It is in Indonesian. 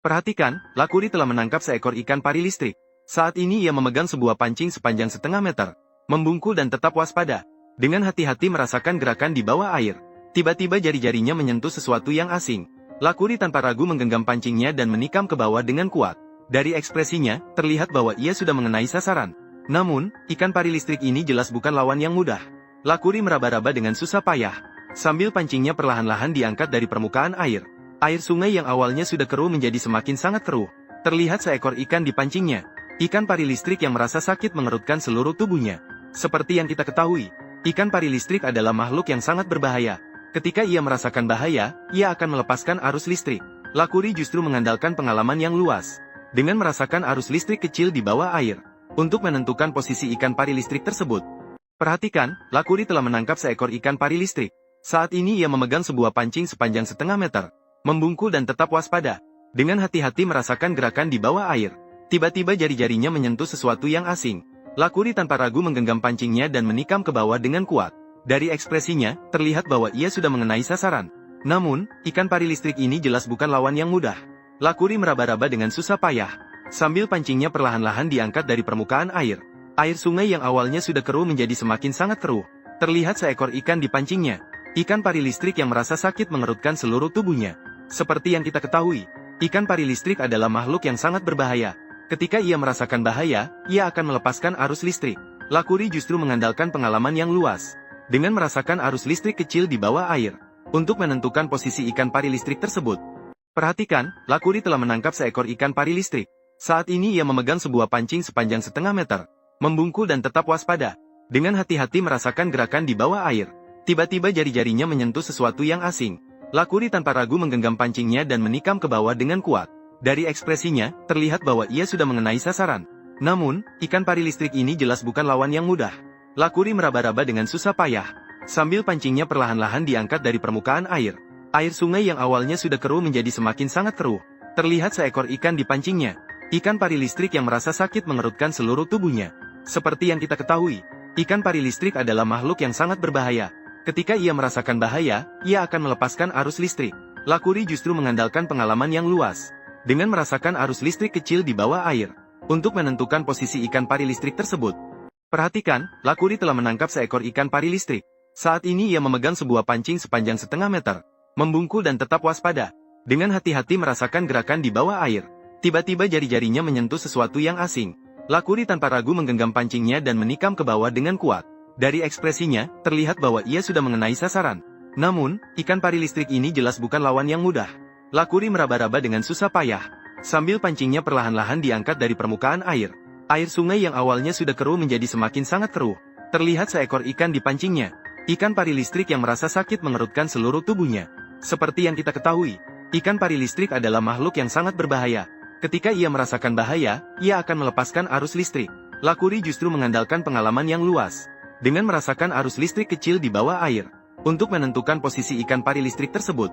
Perhatikan, Lakuri telah menangkap seekor ikan pari listrik. Saat ini ia memegang sebuah pancing sepanjang setengah meter. Membungkuk dan tetap waspada. Dengan hati-hati merasakan gerakan di bawah air. Tiba-tiba jari-jarinya menyentuh sesuatu yang asing. Lakuri tanpa ragu menggenggam pancingnya dan menikam ke bawah dengan kuat. Dari ekspresinya, terlihat bahwa ia sudah mengenai sasaran. Namun, ikan pari listrik ini jelas bukan lawan yang mudah. Lakuri meraba-raba dengan susah payah. Sambil pancingnya perlahan-lahan diangkat dari permukaan air. Air sungai yang awalnya sudah keruh menjadi semakin sangat keruh. Terlihat seekor ikan di pancingnya. Ikan pari listrik yang merasa sakit mengerutkan seluruh tubuhnya. Seperti yang kita ketahui, ikan pari listrik adalah makhluk yang sangat berbahaya. Ketika ia merasakan bahaya, ia akan melepaskan arus listrik. Lakuri justru mengandalkan pengalaman yang luas. Dengan merasakan arus listrik kecil di bawah air. Untuk menentukan posisi ikan pari listrik tersebut. Perhatikan, Lakuri telah menangkap seekor ikan pari listrik. Saat ini ia memegang sebuah pancing sepanjang setengah meter. Membungkuk dan tetap waspada. Dengan hati-hati merasakan gerakan di bawah air. Tiba-tiba jari-jarinya menyentuh sesuatu yang asing. Lakuri tanpa ragu menggenggam pancingnya dan menikam ke bawah dengan kuat. Dari ekspresinya, terlihat bahwa ia sudah mengenai sasaran. Namun, ikan pari listrik ini jelas bukan lawan yang mudah. Lakuri meraba-raba dengan susah payah. Sambil pancingnya perlahan-lahan diangkat dari permukaan air. Air sungai yang awalnya sudah keruh menjadi semakin sangat keruh. Terlihat seekor ikan di pancingnya. Ikan pari listrik yang merasa sakit mengerutkan seluruh tubuhnya. Seperti yang kita ketahui, ikan pari listrik adalah makhluk yang sangat berbahaya. Ketika ia merasakan bahaya, ia akan melepaskan arus listrik. Lakuri justru mengandalkan pengalaman yang luas. Dengan merasakan arus listrik kecil di bawah air. Untuk menentukan posisi ikan pari listrik tersebut. Perhatikan, Lakuri telah menangkap seekor ikan pari listrik. Saat ini ia memegang sebuah pancing sepanjang setengah meter. Membungkuk dan tetap waspada. Dengan hati-hati merasakan gerakan di bawah air. Tiba-tiba jari-jarinya menyentuh sesuatu yang asing. Lakuri tanpa ragu menggenggam pancingnya dan menikam ke bawah dengan kuat. Dari ekspresinya, terlihat bahwa ia sudah mengenai sasaran. Namun, ikan pari listrik ini jelas bukan lawan yang mudah. Lakuri meraba-raba dengan susah payah. Sambil pancingnya perlahan-lahan diangkat dari permukaan air. Air sungai yang awalnya sudah keruh menjadi semakin sangat keruh. Terlihat seekor ikan di pancingnya. Ikan pari listrik yang merasa sakit mengerutkan seluruh tubuhnya. Seperti yang kita ketahui, ikan pari listrik adalah makhluk yang sangat berbahaya. Ketika ia merasakan bahaya, ia akan melepaskan arus listrik. Lakuri justru mengandalkan pengalaman yang luas. Dengan merasakan arus listrik kecil di bawah air. Untuk menentukan posisi ikan pari listrik tersebut. Perhatikan, Lakuri telah menangkap seekor ikan pari listrik. Saat ini ia memegang sebuah pancing sepanjang setengah meter. Membungkuk dan tetap waspada. Dengan hati-hati merasakan gerakan di bawah air. Tiba-tiba jari-jarinya menyentuh sesuatu yang asing. Lakuri tanpa ragu menggenggam pancingnya dan menikam ke bawah dengan kuat. Dari ekspresinya, terlihat bahwa ia sudah mengenai sasaran. Namun, ikan pari listrik ini jelas bukan lawan yang mudah. Lakuri meraba-raba dengan susah payah. Sambil pancingnya perlahan-lahan diangkat dari permukaan air. Air sungai yang awalnya sudah keruh menjadi semakin sangat keruh. Terlihat seekor ikan di pancingnya. Ikan pari listrik yang merasa sakit mengerutkan seluruh tubuhnya. Seperti yang kita ketahui, ikan pari listrik adalah makhluk yang sangat berbahaya. Ketika ia merasakan bahaya, ia akan melepaskan arus listrik. Lakuri justru mengandalkan pengalaman yang luas. Dengan merasakan arus listrik kecil di bawah air. Untuk menentukan posisi ikan pari listrik tersebut.